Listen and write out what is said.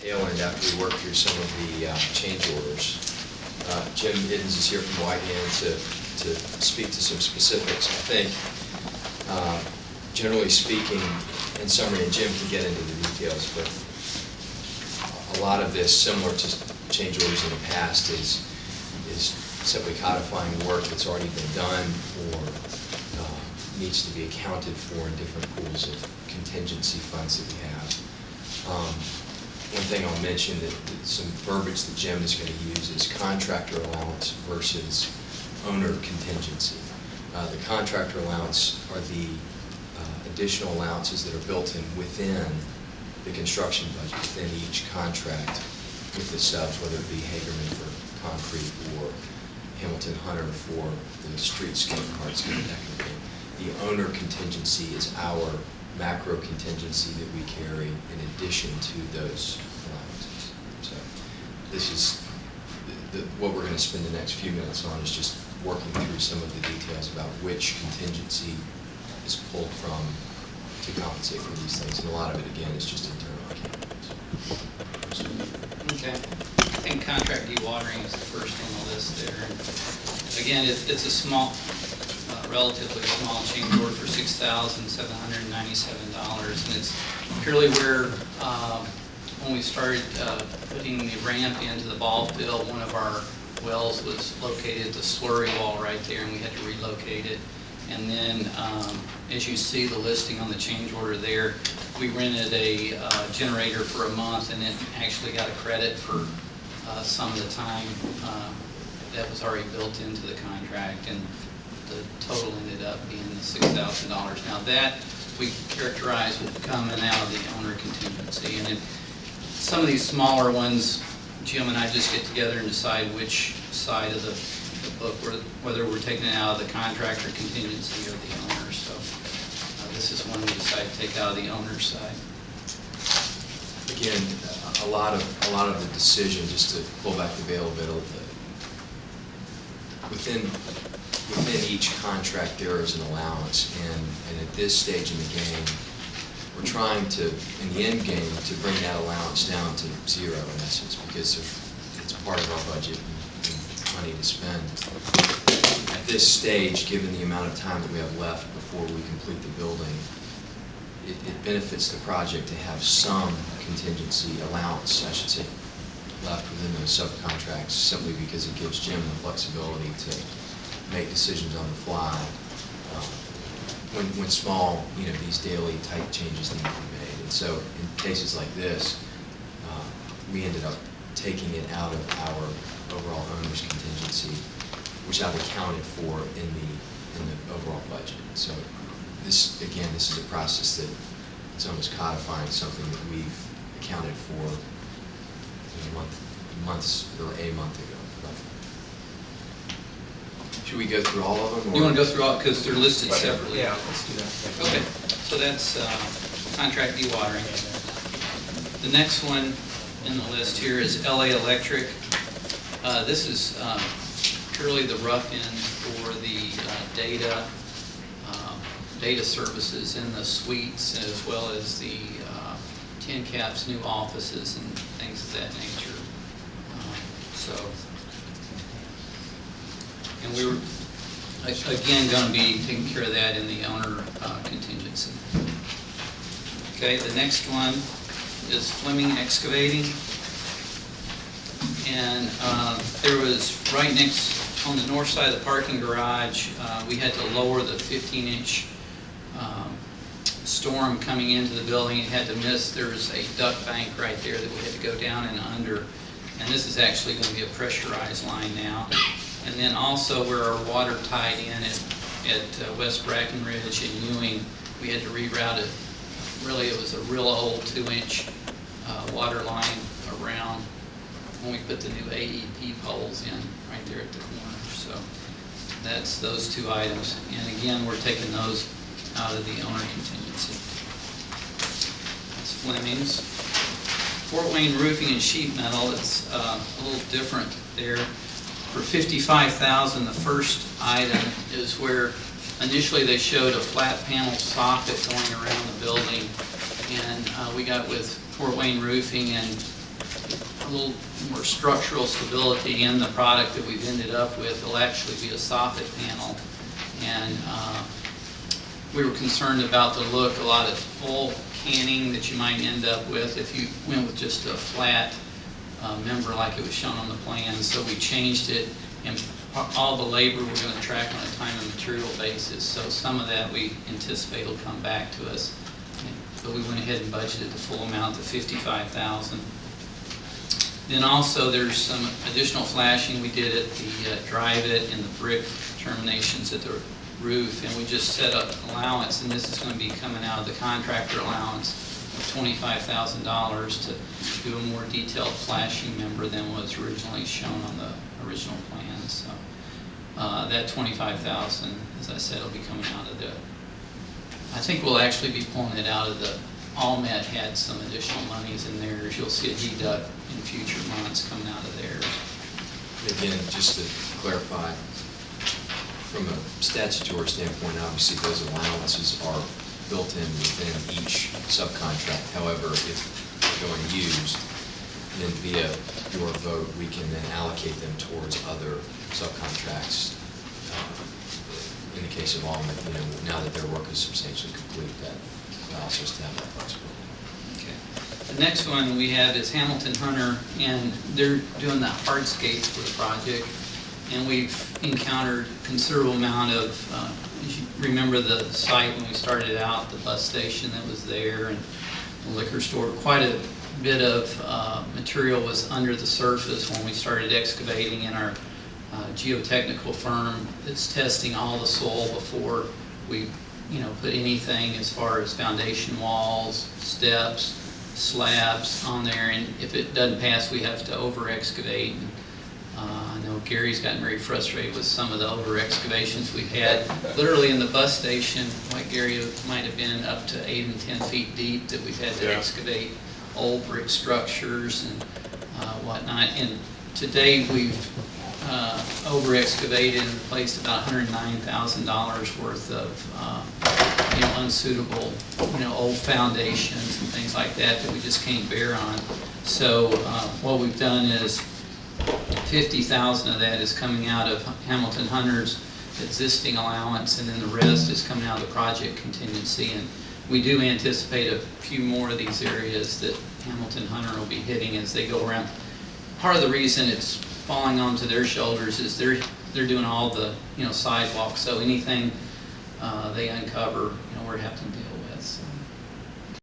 tail end after we work through some of the change orders. Jim Iddins is here from Weigand to speak to some specifics. I think, generally speaking, in summary, and Jim can get into the details, but a lot of this, similar to change orders in the past, is simply codifying work that's already been done or needs to be accounted for in different pools of contingency funds that we have. One thing I'll mention, that some verbiage that Jim is going to use is contractor allowance versus owner contingency. The contractor allowance are the additional allowances that are built in within the construction budget, within each contract with the subs, whether it be Hagerman for concrete or Hamilton Hunter for the streetscape, hardscape, technical. The owner contingency is our macro contingency that we carry in addition to those allowances. So this is what we're going to spend the next few minutes on, is just working through some of the details about which contingency is pulled from to compensate for these things. And a lot of it, again, is just internal accounting. Okay. I think contract dewatering is the first on the list there. And again, it's a small, relatively small change order for $6,797, and it's purely where when we started putting the ramp into the ball field, one of our wells was located at the slurry wall right there, and we had to relocate it. And then, as you see the listing on the change order there, we rented a generator for a month, and then actually got a credit for some of the time that was already built into the contract, and the total ended up being the $6,000. Now that we characterize with coming out of the owner contingency, and some of these smaller ones, Jim and I just get together and decide which side of the book, whether we're taking it out of the contractor contingency or the owner. So this is one we decided to take out of the owner's side. Again, a lot of the decision, just to pull back the veil a bit, within each contract there is an allowance, and at this stage in the game, we're trying to, in the end game, to bring that allowance down to zero in essence, because it's part of our budget and money to spend. At this stage, given the amount of time that we have left before we complete the building, it benefits the project to have some contingency allowance, I should say, left within those subcontracts, simply because it gives Jim the flexibility to make decisions on the fly when small, these daily type changes need to be made. And so in cases like this, we ended up taking it out of our overall owner's contingency, which I've accounted for in the overall budget. So this is a process that it's almost codifying something that we've accounted for a month ago. Should we go through all of them? Or? You want to go through all, because they're listed separately? Yeah, let's do that. Okay, so that's contract dewatering. The next one in the list here is LA Electric. This is purely the rough end for the data services in the suites, as well as the TNCAP's new offices and things of that nature. And we were, again, going to be taking care of that in the owner contingency. Okay, the next one is Fleming Excavating. And there was right next, on the north side of the parking garage, we had to lower the 15-inch storm coming into the building. It had to miss, there was a duct bank right there that we had to go down and under. And this is actually going to be a pressurized line now. And then also where our water tied in at West Brackenridge and Ewing, we had to reroute it. Really, it was a real old 2-inch water line around when we put the new AEP poles in right there at the corner. So that's those two items. And again, we're taking those out of the owner contingency. That's Fleming's. Fort Wayne Roofing and Sheet Metal, it's a little different there. For $55,000, the first item is where initially they showed a flat panel soffit going around the building, and we got with Fort Wayne Roofing and a little more structural stability in the product that we've ended up with. It'll actually be a soffit panel, and we were concerned about the look, a lot of full canning that you might end up with if you went with just a flat member like it was shown on the plan. So we changed it, and all the labor we're going to track on a time and material basis. So some of that we anticipate will come back to us. But we went ahead and budgeted the full amount of $55,000. Then also there's some additional flashing we did at the drive-it and the brick terminations at the roof, and we just set up allowance, and this is going to be coming out of the contractor allowance of $25,000 to do a more detailed flashing member than was originally shown on the original plan. So that $25,000, as I said, will be coming out of the, I think we'll actually be pulling it out of the, Allmet had some additional monies in theirs. You'll see a deduct in future months coming out of theirs. Again, just to clarify, from a statutory standpoint, obviously those allowances are built in within each subcontract. However, if they're going used, then via your vote, we can then allocate them towards other subcontracts. In the case of Allmet, now that their work is substantially complete, that allows us to have that flexibility. Okay. The next one we have is Hamilton Hunter, and they're doing the hardscapes for the project. And we've encountered a considerable amount of, as you remember the site when we started out, the bus station that was there and the liquor store, quite a bit of material was under the surface when we started excavating, in our geotechnical firm that's testing all the soil before we put anything as far as foundation walls, steps, slabs on there, and if it doesn't pass we have to over excavate. I know Gary's gotten very frustrated with some of the over excavations we've had. Literally in the bus station, like Gary, it might have been up to 8 and 10 feet deep that we've had to excavate old brick structures and whatnot. And to date we've over excavated and replaced about $109,000 worth of unsuitable old foundations and things like that we just can't bear on. So what we've done is $50,000 of that is coming out of Hamilton Hunter's existing allowance, and then the rest is coming out of the project contingency. And we do anticipate a few more of these areas that Hamilton Hunter will be hitting as they go around. Part of the reason it's falling onto their shoulders is they're doing all the sidewalks, so anything they uncover, we're having to deal